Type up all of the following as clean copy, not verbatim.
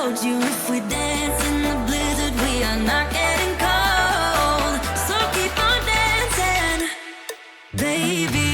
told you if we dance in the blizzard, we are not getting cold. So keep on dancing, baby.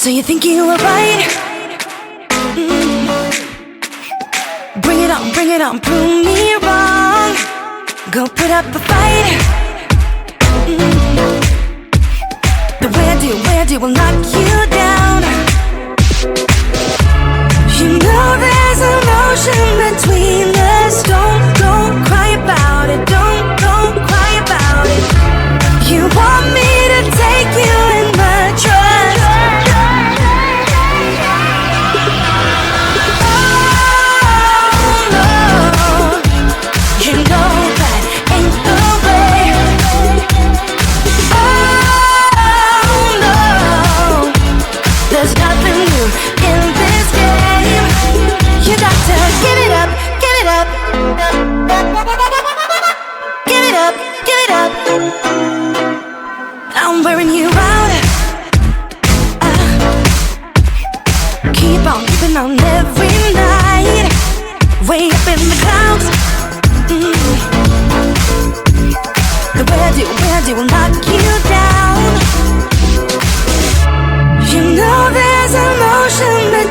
So you think you were right? Bring it on, prove me wrong. Go put up a fight. The way I do will knock you down. You know there's an ocean between us. Don't cry about it. Don't cry about it. You want me to take you in my trust.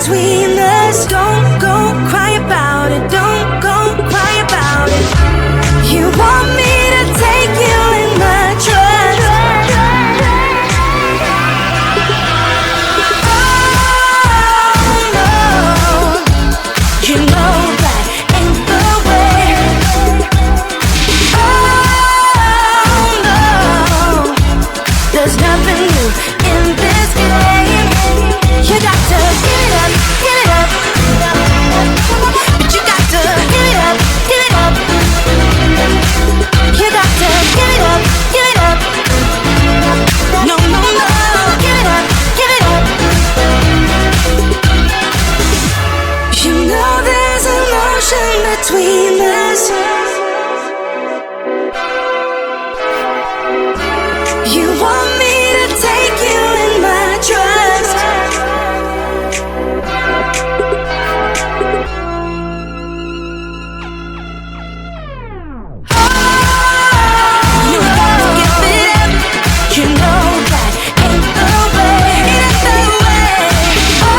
between us. Don't go cry about it. Don't go cry about it. You want me to take you in my trust. Oh no, you know that ain't the way. Oh no, there's nothing new in this game. You got to give it up, give it up. But you got to give it up, give it up. You got to give it up, give it up. No, no, no, give it up, give it up. You know there's an ocean between us. You want me to take you in my trust. You got to give it up. You know that ain't the way. Ain't the way. Oh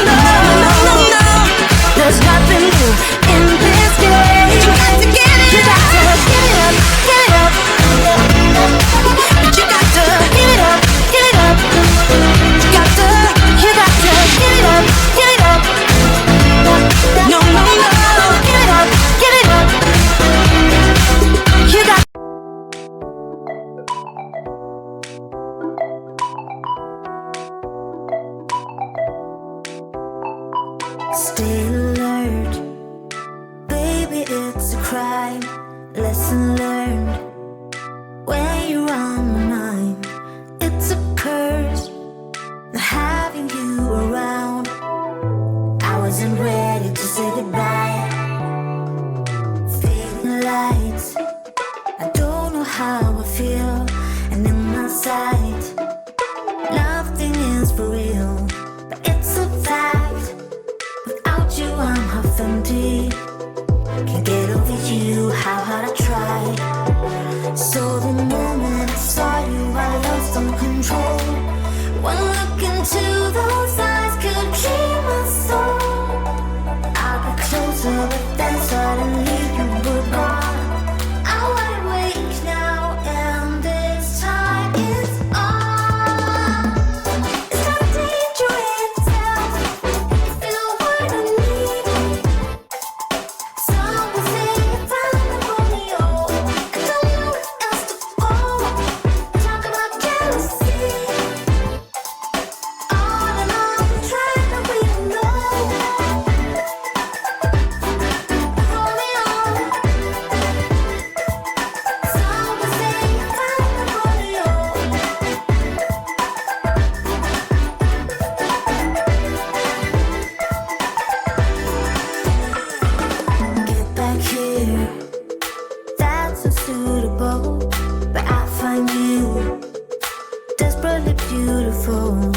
no, no, no, no. There's nothing new in this game. You got to give it up. You got to give it up, give it up. But you got to give it up, give it up. You got to give it up, give it up. No, no, no, give it up, give it up. You got. Stay alert, baby, it's a crime. Lesson learned. When you're on my mind, it's a curse not having you around. I wasn't ready to say goodbye. Fading lights, I don't know how I feel. And in my sight, nothing is for real. But it's a fact, without you I'm half empty. Can't get over you, how hard I tried. So the moment I saw you, I lost all control. One look into those eyes could dream my soul. I got closer, but then suddenly you were gone. I'm wide awake now, and this time is on. It's not a danger in itself. You feel what I need. Someone say you found the Romeo. I don't know where else to go. Talk about jealousy. On and on, trying to read a note. Romeo. Someone say you found the Romeo. Get back here, that's unsuitable. But I find you desperately beautiful.